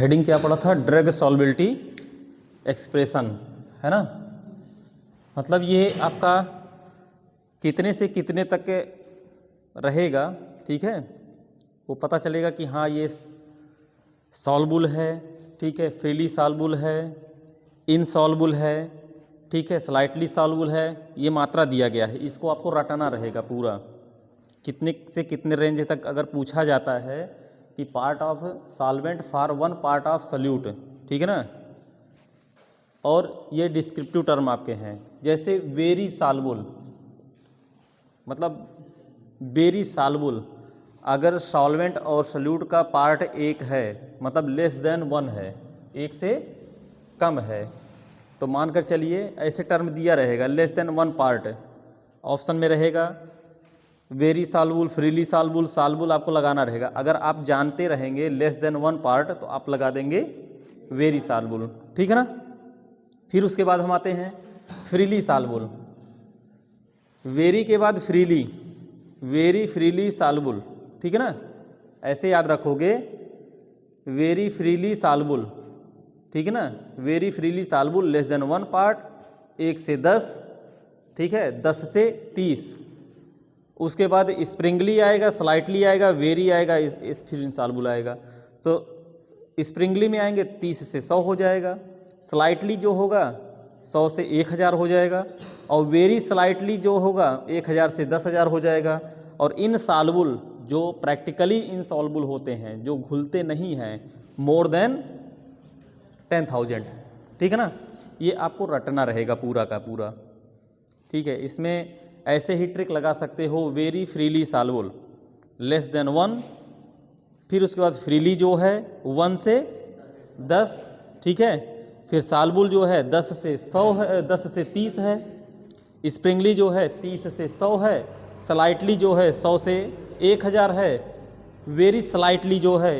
Heading क्या पढ़ा था? ड्रग सॉल्बिलिटी एक्सप्रेशन, है ना। मतलब ये आपका कितने से कितने तक रहेगा, ठीक है, वो पता चलेगा कि हाँ ये सॉल्बुल है, ठीक है, फ्रीली सॉल्बुल है, इनसॉल्बुल है, ठीक है, स्लाइटली सॉल्बुल है। ये मात्रा दिया गया है, इसको आपको रटना रहेगा पूरा। कितने से कितने रेंज तक अगर पूछा जाता है कि part of solvent for one part of solute, ठीक है ना। और ये डिस्क्रिप्टिव टर्म आपके हैं, जैसे वेरी सॉल्युबल, मतलब वेरी सॉल्युबल अगर सॉल्वेंट और सल्यूट का पार्ट एक है, मतलब लेस देन वन है, एक से कम है, तो मानकर चलिए ऐसे टर्म दिया रहेगा less than one part, option में रहेगा very soluble, freely soluble, soluble आपको लगाना रहेगा। अगर आप जानते रहेंगे लेस देन वन पार्ट तो आप लगा देंगे वेरी सॉल्युबल, ठीक है ना। फिर उसके बाद हम आते हैं फ्रीली सॉल्युबल, वेरी के बाद फ्रीली, वेरी फ्रीली सॉल्युबल, ठीक है ना। ऐसे याद रखोगे, वेरी फ्रीली सॉल्युबल, ठीक है ना, very freely soluble less than one part, 1 से 10, ठीक है, 10 से 30। उसके बाद स्प्रिंगली आएगा, स्लाइटली आएगा, वेरी आएगा, इस फिर इनसॉल्युबल आएगा। तो स्प्रिंगली में आएंगे 30 से 100 हो जाएगा, स्लाइटली जो होगा 100 से 1000 हो जाएगा, और वेरी स्लाइटली जो होगा 1000 से 10000 हो जाएगा। और इनसॉल्युबल जो प्रैक्टिकली इनसॉल्युबल होते हैं, जो घुलते नहीं हैं, मोर देन 10,000, ठीक है ना। ये आपको रटना रहेगा पूरा का पूरा, ठीक है। इसमें ऐसे ही ट्रिक लगा सकते हो, very freely soluble less than one, फिर उसके बाद फ्रीली जो है 1 से 10, ठीक है, फिर सॉल्युबल जो है 10 से 100 है, 10 से 30 है, स्प्रिंगली जो है 30 से 100 है, स्लाइटली जो है 100 से 1000 है, वेरी स्लाइटली जो है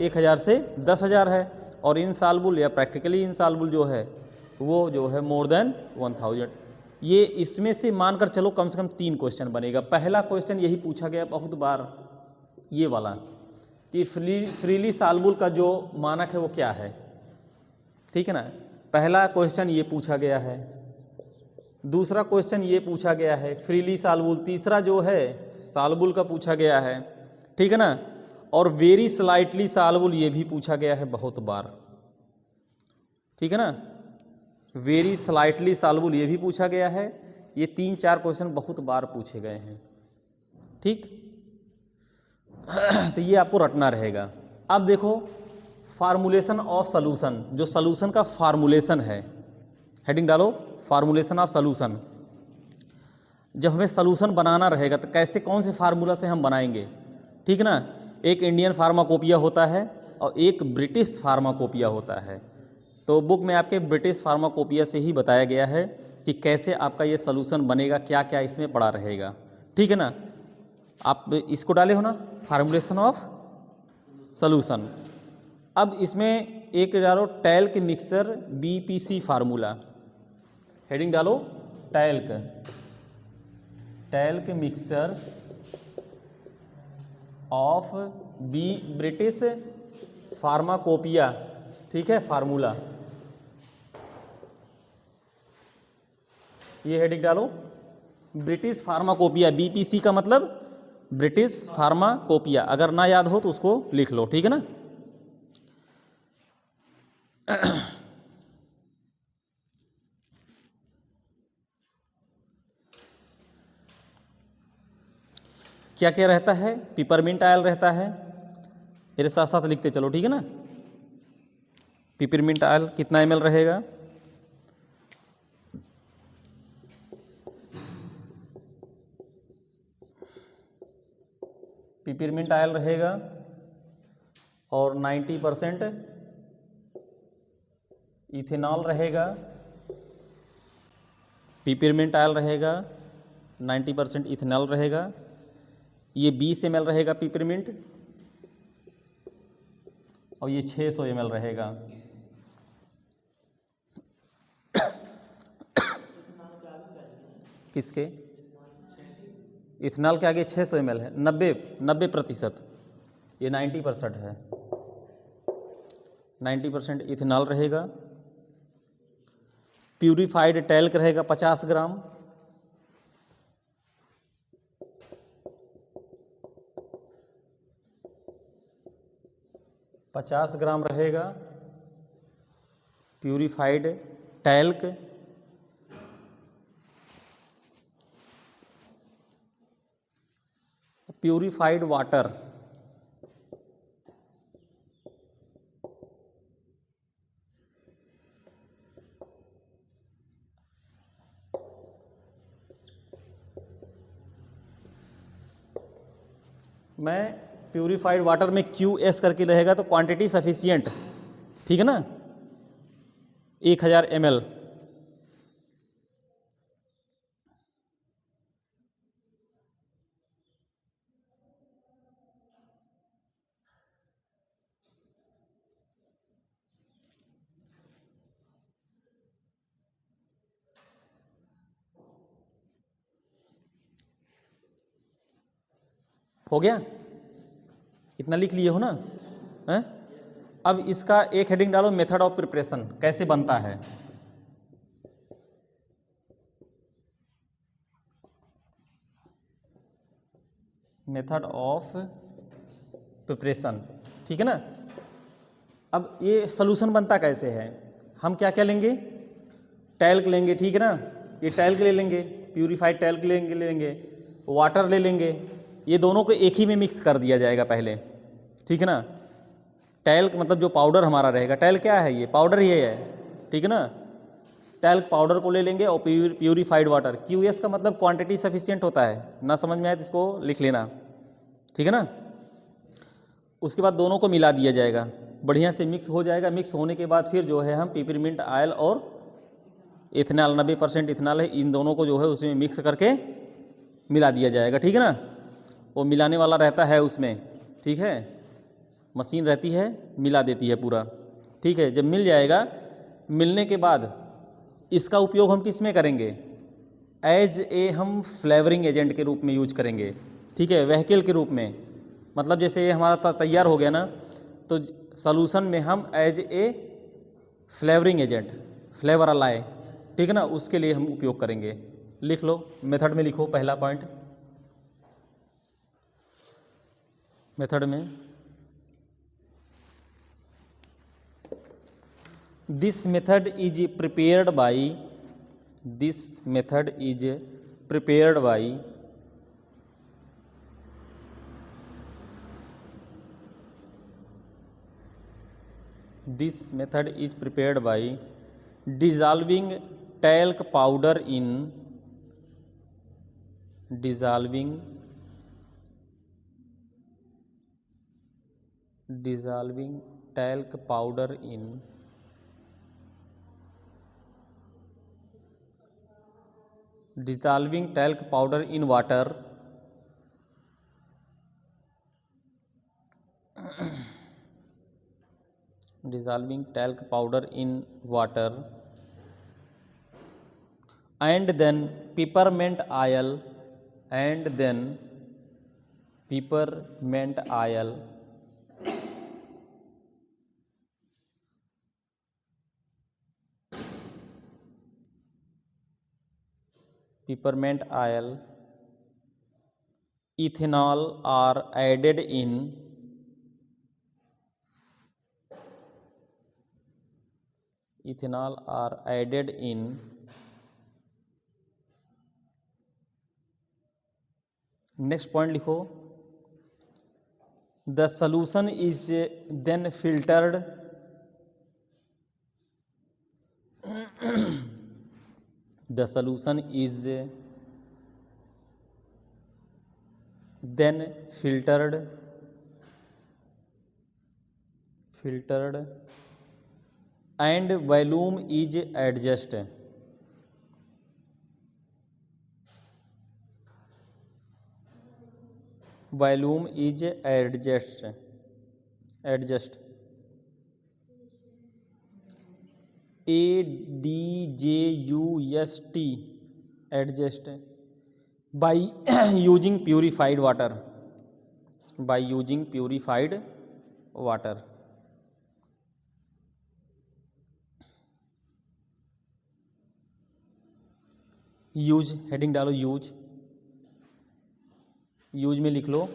1000 से 10000 है, और इनसॉल्युबल या प्रैक्टिकली इनसॉल्युबल जो है वो जो है मोर देन 1000। ये इसमें से मानकर चलो कम से कम 3 क्वेश्चन बनेगा। पहला क्वेश्चन यही पूछा गया बहुत बार, ये वाला कि फ्रीली सॉल्युबल का जो मानक है वो क्या है, ठीक है ना। पहला क्वेश्चन ये पूछा गया है, दूसरा क्वेश्चन ये पूछा गया है फ्रीली सॉल्युबल, तीसरा जो है सॉल्युबल का पूछा गया है, ठीक है ना। और वेरी स्लाइटली सॉल्युबल ये भी पूछा गया है बहुत बार, ठीक है ना। वेरी स्लाइटली सॉल्युबल ये भी पूछा गया है। ये 3-4 क्वेश्चन बहुत बार पूछे गए हैं, ठीक। तो ये आपको रटना रहेगा। अब देखो फार्मूलेशन ऑफ सॉल्यूशन, जो सॉल्यूशन का फार्मूलेशन है, हेडिंग डालो फार्मूलेशन ऑफ सॉल्यूशन। जब हमें सॉल्यूशन बनाना रहेगा तो कैसे, कौन से फार्मूला से हम बनाएंगे, ठीक ना। एक इंडियन फार्माकोपिया होता है और एक ब्रिटिश फार्माकोपिया होता है। तो बुक में आपके ब्रिटिश फार्माकोपिया से ही बताया गया है कि कैसे आपका ये सॉल्यूशन बनेगा, क्या क्या इसमें पड़ा रहेगा, ठीक है ना। आप इसको डाले हो ना, फार्मूलेशन ऑफ सॉल्यूशन। अब इसमें एक डालो talc mixer BPC formula, heading डालो talc mixer of British Pharmacopoeia, ठीक है, फार्मूला। ये हेडिंग डालो ब्रिटिश फार्माकोपिया, BPC का मतलब ब्रिटिश फार्माकोपिया। अगर ना याद हो तो उसको लिख लो, ठीक है ना। क्या क्या रहता है? पिपरमिंट ऑयल रहता है, मेरे साथ साथ लिखते चलो, ठीक है ना। पिपरमिंट ऑयल कितना ml रहेगा? पिपरमिंट ऑयल रहेगा और 90% इथेनॉल रहेगा। पिपरमिंट ऑयल रहेगा, 90% इथेनॉल रहेगा। ये 20 ml रहेगा पिपरमिंट, और ये 600 ml रहेगा। किसके? इथेनॉल के आगे 600 ml है, 90%, ये 90% है। 90% इथेनॉल रहेगा। प्यूरिफाइड टैल्क रहेगा 50 ग्राम। रहेगा प्यूरिफाइड टैल्क। प्यूरिफाइड वाटर, मैं प्यूरिफाइड वाटर में QS करके रहेगा तो क्वांटिटी सफिशिएंट, ठीक है ना, 1000 ml। हो गया, इतना लिख लिए हो ना, हैं? अब इसका एक हेडिंग डालो, मेथड ऑफ प्रिपरेशन, कैसे बनता है। मेथड ऑफ प्रिपरेशन, ठीक है ना। अब ये सोल्यूशन बनता कैसे है, हम क्या क्या लेंगे, टैल्क लेंगे, ठीक है ना, ये टैल्क ले लेंगे, प्यूरिफाइड टैल्क लेंगे, वाटर ले लेंगे, ये दोनों को एक ही में मिक्स कर दिया जाएगा पहले, ठीक है ना। टैल्क मतलब जो पाउडर हमारा रहेगा, टैल्क क्या है, ये पाउडर ही है, ठीक है ना। टैल्क पाउडर को ले लेंगे और प्यूरिफाइड वाटर, QS का मतलब क्वांटिटी सफिशिएंट होता है, ना समझ में आए तो इसको लिख लेना, ठीक है ना। उसके बाद दोनों को मिला दिया जाएगा, बढ़िया से मिक्स हो जाएगा। मिक्स होने के बाद फिर जो है हम पिपरमिंट ऑयल और इथेनॉल, 90% इथेनॉल है, इन दोनों को जो है उसमें मिक्स करके मिला दिया जाएगा, ठीक है ना। वो मिलाने वाला रहता है उसमें, ठीक है, मशीन रहती है, मिला देती है पूरा, ठीक है। जब मिल जाएगा, मिलने के बाद इसका उपयोग हम किस में करेंगे, एज ए हम फ्लेवरिंग एजेंट के रूप में यूज करेंगे, ठीक है, व्हीकल के रूप में। मतलब जैसे ये हमारा तैयार हो गया ना, तो सॉल्यूशन में हम as a flavouring agent, flavour लाए, ठीक है ना, उसके लिए हम उपयोग करेंगे। लिख लो, मेथड में लिखो, पहला पॉइंट मेथड में, this method is prepared by, this method is prepared by this method is prepared by dissolving talc powder in dissolving talc powder in dissolving talc powder in water dissolving talc powder in water and then peppermint oil and then peppermint oil peppermint oil ethanol are added in ethanol are added in next point लिखो, the solution is then filtered the solution is then filtered and volume is adjusted adjust by using purified water use, heading डालो use, use में लिख लो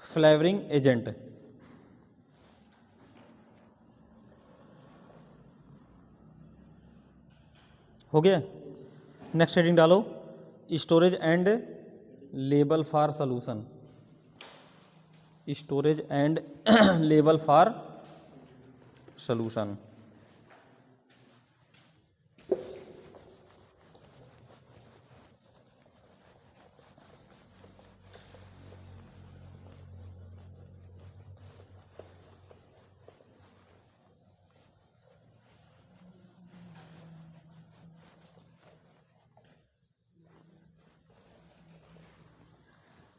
flavouring agent. हो गया। Next heading डालो storage and label for solution, storage and label for solution.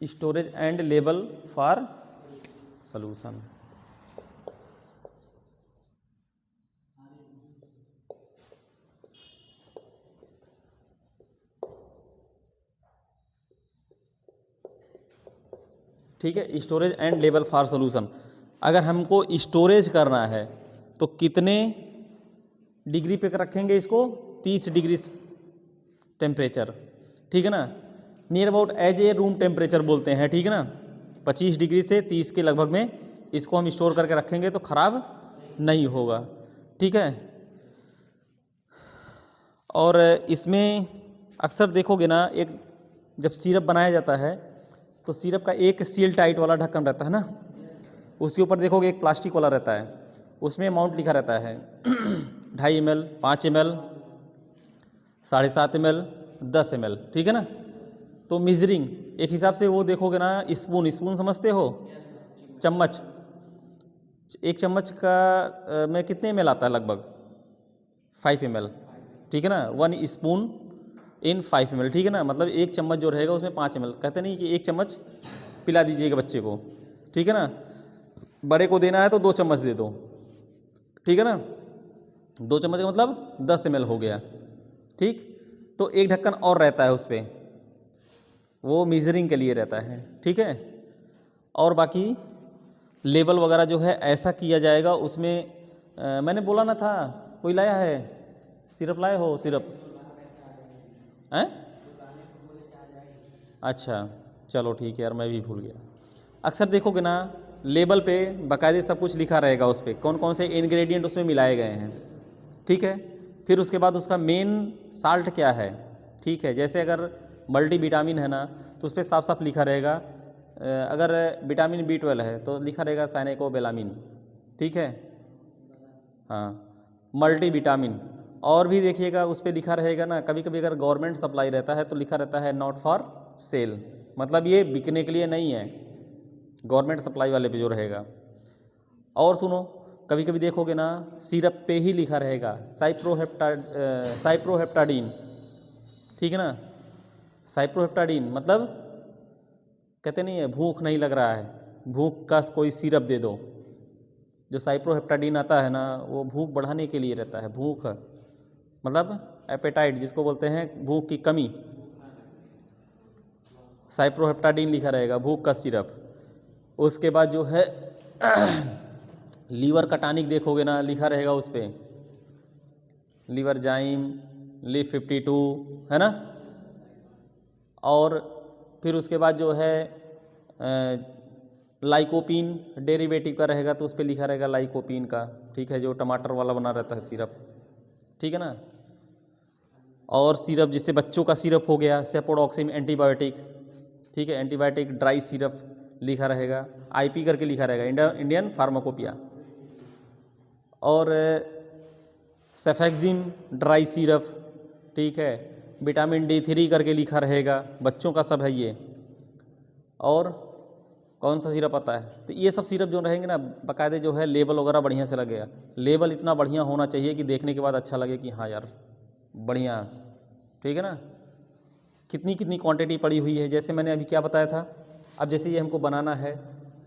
Storage and label for solution. ठीक है, storage and label for solution. अगर हमको स्टोरेज करना है तो कितने डिग्री पे रखेंगे इसको? 30 डिग्री टेम्परेचर, ठीक है ना, near about as a room temperature बोलते हैं, ठीक है ना। 25 डिग्री से 30 के लगभग में इसको हम स्टोर करके रखेंगे तो ख़राब नहीं होगा, ठीक है। और इसमें अक्सर देखोगे ना, एक जब सिरप बनाया जाता है तो सिरप का एक सील टाइट वाला ढक्कन रहता है ना, उसके ऊपर देखोगे एक प्लास्टिक वाला रहता है, उसमें अमाउंट लिखा रहता है 2.5 ml, 5 ml, 7.5 ml, 10 ml, ठीक है ना। तो मेजरिंग एक हिसाब से वो देखोगे ना, स्पून, स्पून समझते हो, चम्मच, एक चम्मच का में कितने ml आता है? लगभग 5 ml, ठीक है ना। 1 स्पून इन 5 ml, ठीक है ना। मतलब एक चम्मच जो रहेगा उसमें 5 ml। कहते नहीं कि एक चम्मच पिला दीजिएगा बच्चे को, ठीक है ना। बड़े को देना है तो 2 चम्मच दे दो, ठीक है ना। 2 चम्मच का मतलब 10 ml हो गया, ठीक। तो एक ढक्कन और रहता है उस पर, वो मेजरिंग के लिए रहता है, ठीक है। और बाकी लेबल वगैरह जो है ऐसा किया जाएगा उसमें। मैंने बोला ना था, कोई लाया है सिरप? लाए हो सिरप? हैं? अच्छा चलो ठीक है यार, मैं भी भूल गया। अक्सर देखोगे ना लेबल पे बाकायदे सब कुछ लिखा रहेगा, उस पर कौन कौन से इंग्रेडिएंट उसमें मिलाए गए हैं, ठीक है। फिर उसके बाद उसका मेन साल्ट क्या है, ठीक है। जैसे अगर मल्टीविटामिन है ना तो उस पर साफ साफ लिखा रहेगा, अगर विटामिन B12 है तो लिखा रहेगा साइनेकोबेलामिन, ठीक है, हाँ, मल्टीविटामिन। और भी देखिएगा उस पर लिखा रहेगा ना, कभी कभी अगर गवर्नमेंट सप्लाई रहता है तो लिखा रहता है नॉट फॉर सेल, मतलब ये बिकने के लिए नहीं है, गवर्नमेंट सप्लाई वाले पे जो रहेगा। और सुनो, कभी कभी देखोगे ना सिरप पे ही लिखा रहेगा साइप्रोहेप्टाडीन, ठीक है ना। साइप्रोहेप्टाडीन मतलब कहते नहीं है भूख नहीं लग रहा है, भूख का कोई सिरप दे दो। जो साइप्रोहेप्टाडीन आता है ना वो भूख बढ़ाने के लिए रहता है, भूख मतलब एपेटाइट जिसको बोलते हैं, भूख की कमी। साइप्रोहेप्टाडीन लिखा रहेगा, भूख का सिरप। उसके बाद जो है लीवर का टॉनिक देखोगे ना, लिखा रहेगा उस पर लीवर जाइम, लिव 52, है ना। और फिर उसके बाद जो है लाइकोपीन डेरिवेटिव का रहेगा तो उस पर लिखा रहेगा लाइकोपीन का, ठीक है, जो टमाटर वाला बना रहता है सिरप, ठीक है ना। और सिरप जिससे बच्चों का सिरप हो गया सेपोडॉक्सिम एंटीबायोटिक, ठीक है, एंटीबायोटिक ड्राई सिरप लिखा रहेगा, IP करके लिखा रहेगा, इंडियन फार्माकोपिया। और सेफेक्जिम ड्राई सिरप, ठीक है, विटामिन D3 करके लिखा रहेगा, बच्चों का सब है ये। और कौन सा सिरप आता है? तो ये सब सिरप जो रहेंगे ना बाकायदे जो है लेबल वगैरह बढ़िया से लगेगा। लेबल इतना बढ़िया होना चाहिए कि देखने के बाद अच्छा लगे कि हाँ यार बढ़िया, ठीक है ना। कितनी कितनी क्वांटिटी पड़ी हुई है, जैसे मैंने अभी क्या बताया था। अब जैसे ये हमको बनाना है,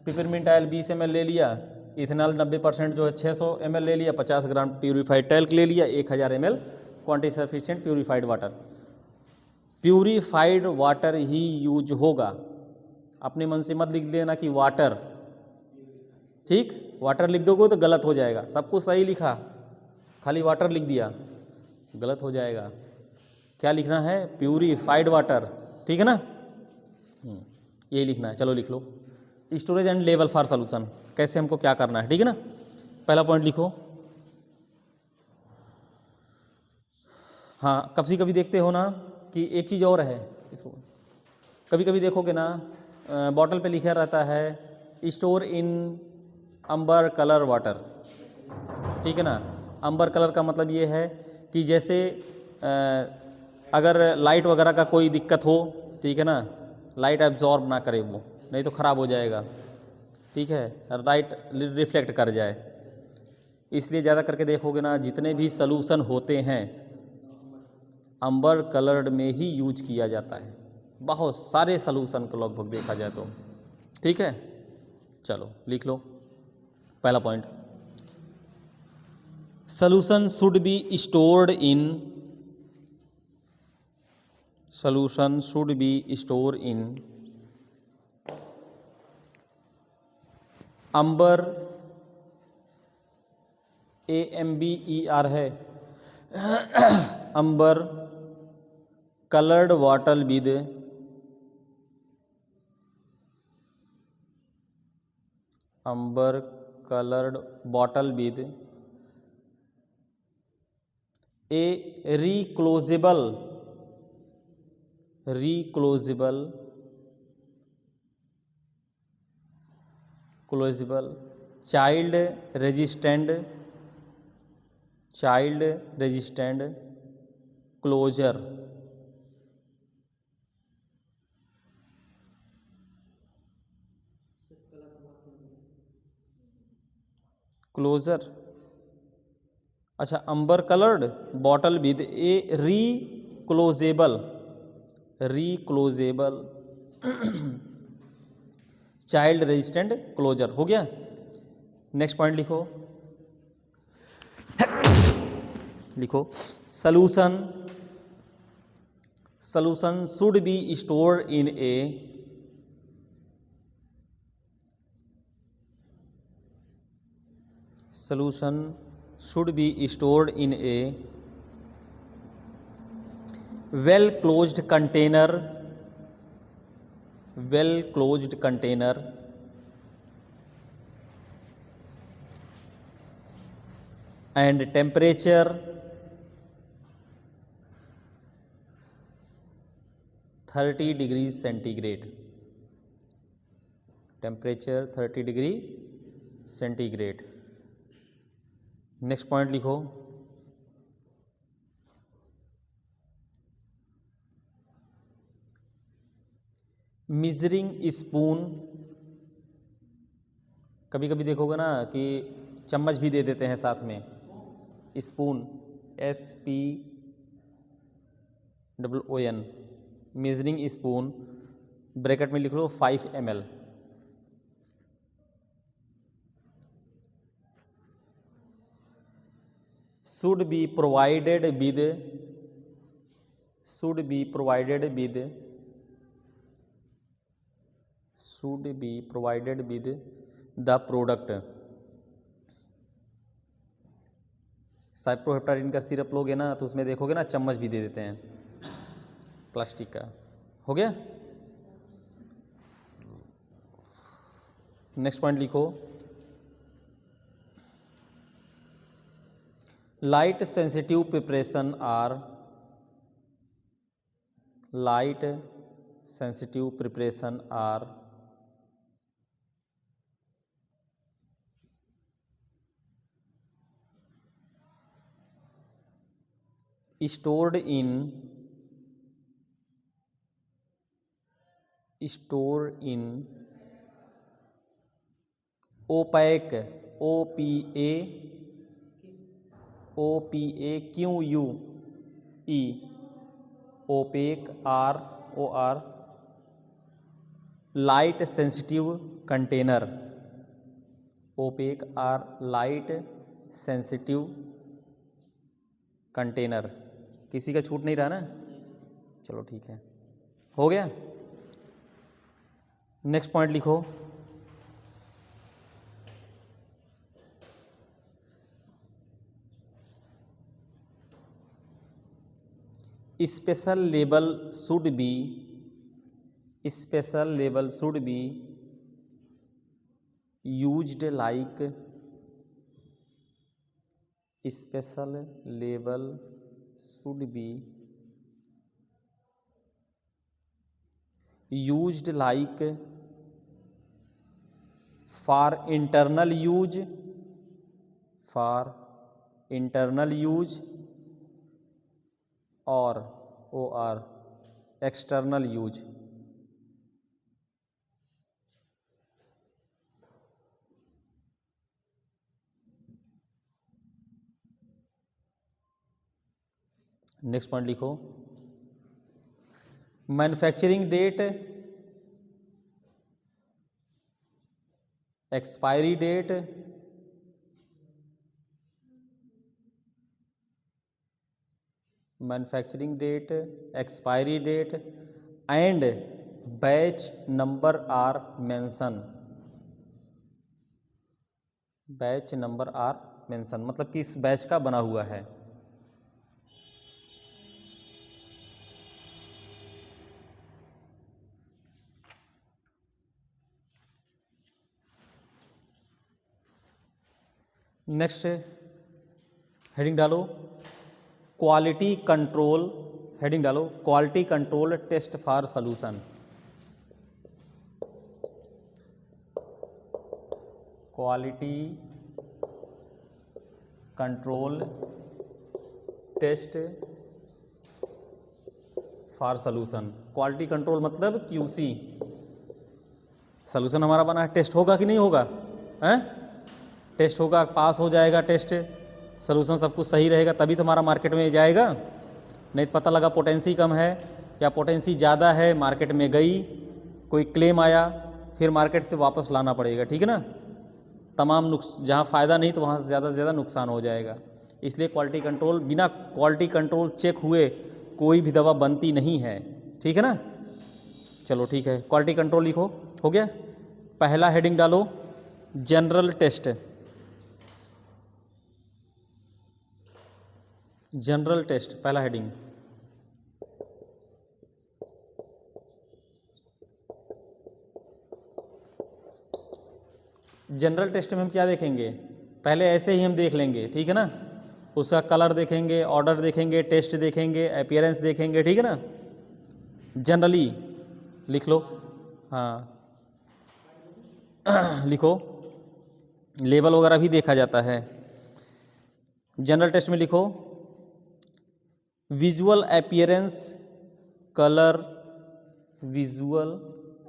पिपरमिंट ऑयल 20 ml ले लिया, इथेनॉल 90% जो है 600 ml ले लिया, 50 ग्राम प्यूरीफाइड टैल्क ले लिया, 1000 ml quantity sufficient purified water. Purified water ही यूज होगा, अपने मन से मत लिख देना कि वाटर, ठीक, वाटर लिख दोगे तो गलत हो जाएगा। सब कुछ सही लिखा, खाली वाटर लिख दिया गलत हो जाएगा। क्या लिखना है? प्यूरिफाइड वाटर, ठीक है ना। ये लिखना है। चलो लिख लो, स्टोरेज एंड लेवल फॉर सॉल्यूशन, कैसे हमको क्या करना है, ठीक है ना। पहला पॉइंट लिखो। हाँ, कभी कभी देखते हो ना कि एक चीज़ और है, इसको कभी कभी देखोगे ना बॉटल पे लिखा रहता है store in amber colour water, ठीक है ना। अंबर कलर का मतलब ये है कि जैसे अगर लाइट वगैरह का कोई दिक्कत हो, ठीक है ना, लाइट एब्जॉर्ब ना करे वो, नहीं तो ख़राब हो जाएगा, ठीक है, लाइट रिफ्लेक्ट कर जाए। इसलिए ज़्यादा करके देखोगे ना जितने भी सलूशन होते हैं अंबर कलर्ड में ही यूज किया जाता है, बहुत सारे सलूशन को लगभग देखा जाए तो, ठीक है। चलो लिख लो पहला point, solution should be stored in, solution should be stored in amber, AMBER है amber colored bottle with amber colored bottle with a reclosable child resistant closure, अच्छा, amber coloured bottle with a reclosable child resistant closure, हो गया। Next point लिखो solution should be stored in a well closed container and temperature 30 degrees centigrade, temperature 30 degree centigrade। Next point लिखो, measuring spoon, कभी कभी देखोगे ना कि चम्मच भी दे देते हैं साथ में, spoon SPOON, measuring spoon bracket में लिख लो 5 ml, should be provided with the product। साइप्रोहेप्टाडिन का सिरप लोगे ना तो उसमें देखोगे ना चम्मच भी दे देते हैं प्लास्टिक का, हो गया। नेक्स्ट पॉइंट लिखो, light sensitive preparation are stored in opaque opaque ROR light sensitive container, opaque or light sensitive container. किसी का छूट नहीं रहा ना, चलो ठीक है, हो गया। नेक्स्ट पॉइंट लिखो, special label should be, special label should be used like, special label should be used like for internal use, for internal use और एक्सटर्नल यूज। नेक्स्ट पॉइंट लिखो, manufacturing date, expiry date, manufacturing date, expiry date and batch number are mention, batch number are mention मतलब किस batch का बना हुआ है। Next heading डालो, quality control, heading डालो quality control test for solution, quality control test for solution. Quality control मतलब QC, solution हमारा बना है, टेस्ट होगा कि नहीं होगा, हैं? टेस्ट होगा, पास हो जाएगा टेस्ट, सॉल्यूशन सब कुछ सही रहेगा तभी तो हमारा मार्केट में जाएगा। नहीं तो पता लगा पोटेंसी कम है या पोटेंसी ज़्यादा है, मार्केट में गई, कोई क्लेम आया, फिर मार्केट से वापस लाना पड़ेगा, ठीक है ना। तमाम जहाँ फ़ायदा नहीं तो वहाँ से ज़्यादा नुकसान हो जाएगा। इसलिए क्वालिटी कंट्रोल, बिना क्वालिटी कंट्रोल चेक हुए कोई भी दवा बनती नहीं है, ठीक है ना। चलो ठीक है, क्वालिटी कंट्रोल लिखो, हो गया। पहला हेडिंग डालो जनरल टेस्ट, जनरल टेस्ट पहला हेडिंग। जनरल टेस्ट में हम क्या देखेंगे, पहले ऐसे ही हम देख लेंगे, ठीक है ना। उसका कलर देखेंगे, ऑर्डर देखेंगे, टेस्ट देखेंगे, अपीयरेंस देखेंगे, ठीक है ना। जनरली लिख लो, हाँ लिखो, लेबल वगैरह भी देखा जाता है। जनरल टेस्ट में लिखो visual appearance, colour, visual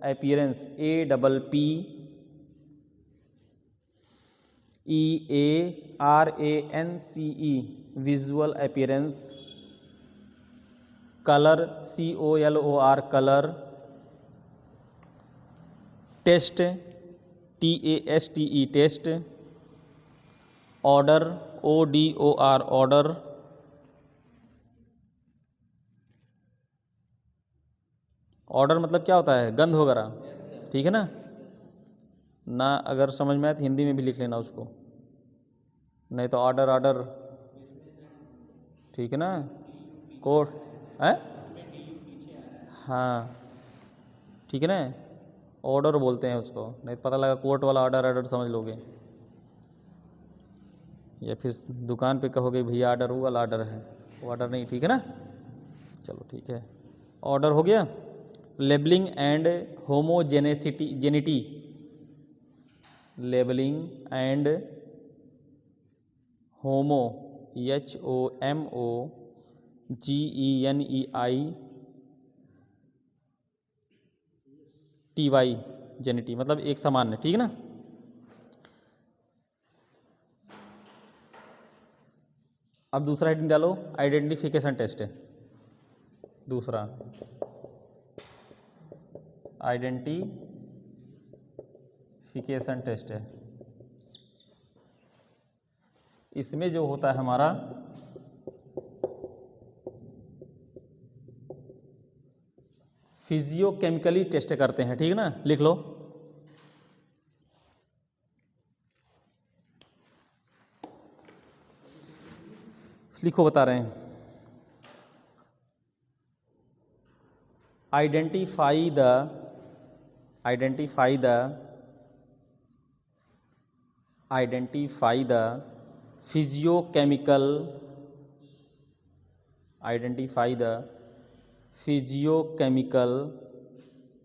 appearance APP EARANCE, visual appearance, colour COLOR, colour, test TASTE, test, odour ODOR, odour, odour मतलब क्या होता है, गंध वगैरह, ठीक है ना। ना अगर समझ में आए तो हिंदी में भी लिख लेना उसको, नहीं तो ऑर्डर ऑर्डर, ठीक है ना। कोड है, हाँ ठीक है ना, ऑर्डर बोलते हैं उसको, नहीं तो पता लगा कोर्ट वाला ऑर्डर ऑर्डर समझ लोगे, या फिर दुकान पे कहोगे भैया ऑर्डर, वो वाला ऑर्डर है, वो ऑर्डर नहीं, ठीक है ना। चलो ठीक है, ऑर्डर हो गया। Labelling and होमोजेनेसिटी, labelling and homo HOMOGENEITY, जेनिटी मतलब एक समान है, ठीक है ना। अब दूसरा हेडिंग डालो आइडेंटिफिकेशन टेस्ट है, दूसरा आइडेंटिफिकेशन टेस्ट है। इसमें जो होता है हमारा फिजियोकेमिकली टेस्ट करते हैं, ठीक है ना, लिख लो। लिखो, बता रहे हैं identify the physiochemical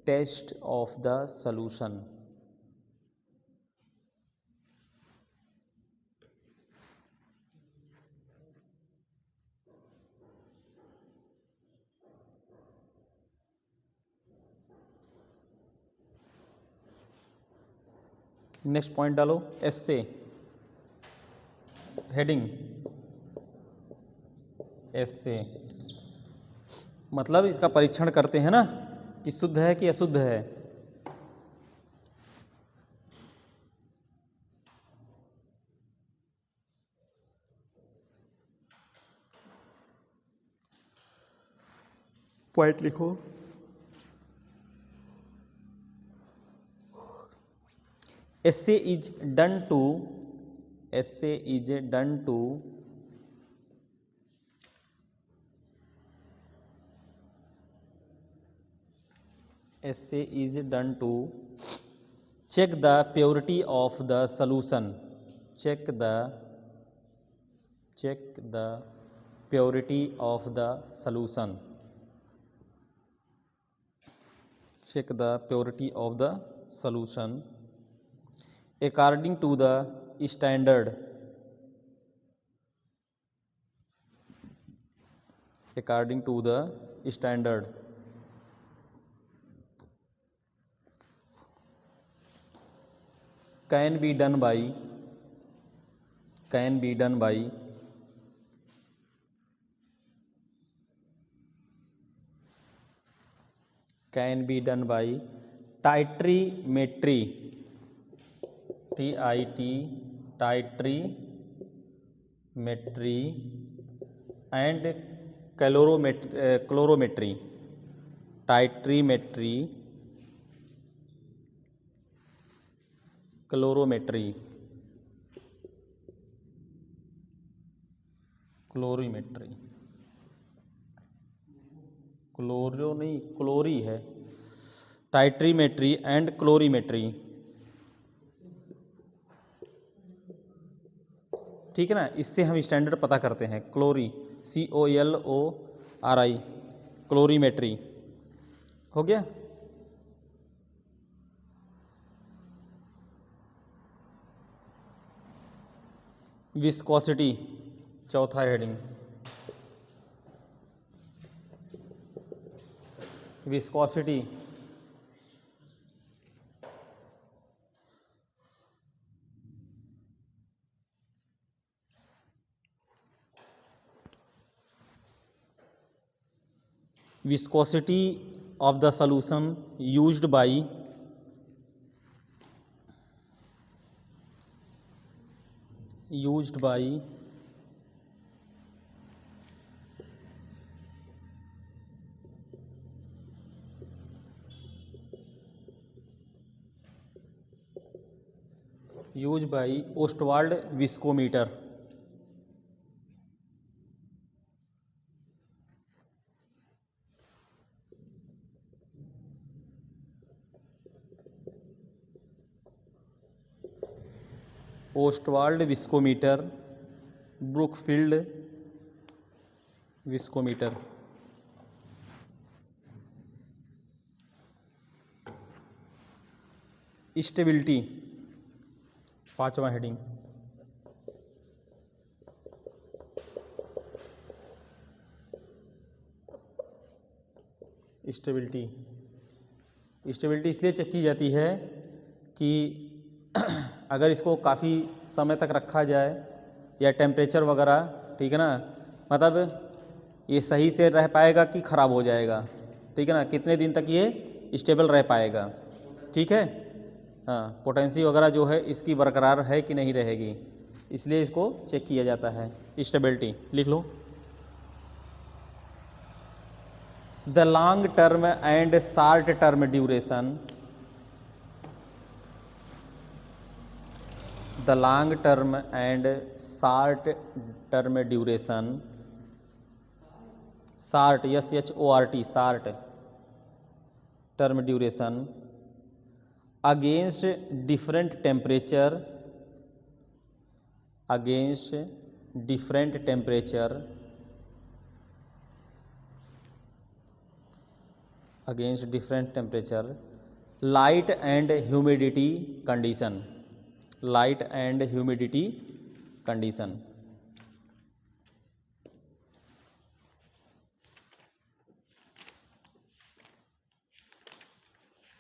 test of the solution. Next point डालो, एस से हेडिंग, एस से मतलब इसका परीक्षण करते हैं ना कि शुद्ध है कि अशुद्ध है। पॉइंट लिखो, essay is done to check the purity of the solution, check the purity of the solution, check the purity of the solution according to the standard, according to the standard, can be done by titrimetry, titrimetry and calorimetry, titrimetry, calorimetry, colorimetry, chloro नहीं chlori है, टाइट्रीमेट्री and क्लोरीमेट्री, ठीक है ना। इससे हम standard पता करते हैं, क्लोरी COLORI, क्लोरीमेट्री हो गया। विस्कोसिटी चौथा heading, viscosity viscosity of the solution used by Ostwald viscometer, Ostwald viscometer, Brookfield viscometer। Stability पांचवा हेडिंग, स्टेबिलिटी इसलिए चेक की जाती है कि अगर इसको काफ़ी समय तक रखा जाए या टेम्परेचर वगैरह, ठीक है ना, मतलब ये सही से रह पाएगा कि ख़राब हो जाएगा, ठीक है ना, कितने दिन तक ये स्टेबल रह पाएगा, ठीक है। हाँ, पोटेंसी वगैरह जो है इसकी बरकरार है कि नहीं रहेगी, इसलिए इसको चेक किया जाता है। स्टेबिलिटी लिख लो, the long term and short term duration, the long term and short term duration, short SHORT, short term duration against different temperature, against different temperature, against different temperature, light and humidity condition, light and humidity condition.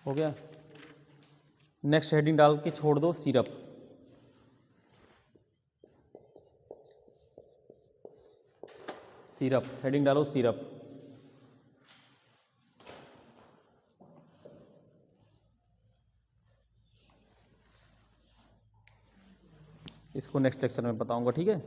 हो गया। Next heading डाल के छोड़ दो syrup. Syrup heading डालो syrup. इसको next lecture में बताऊंगा, ठीक है।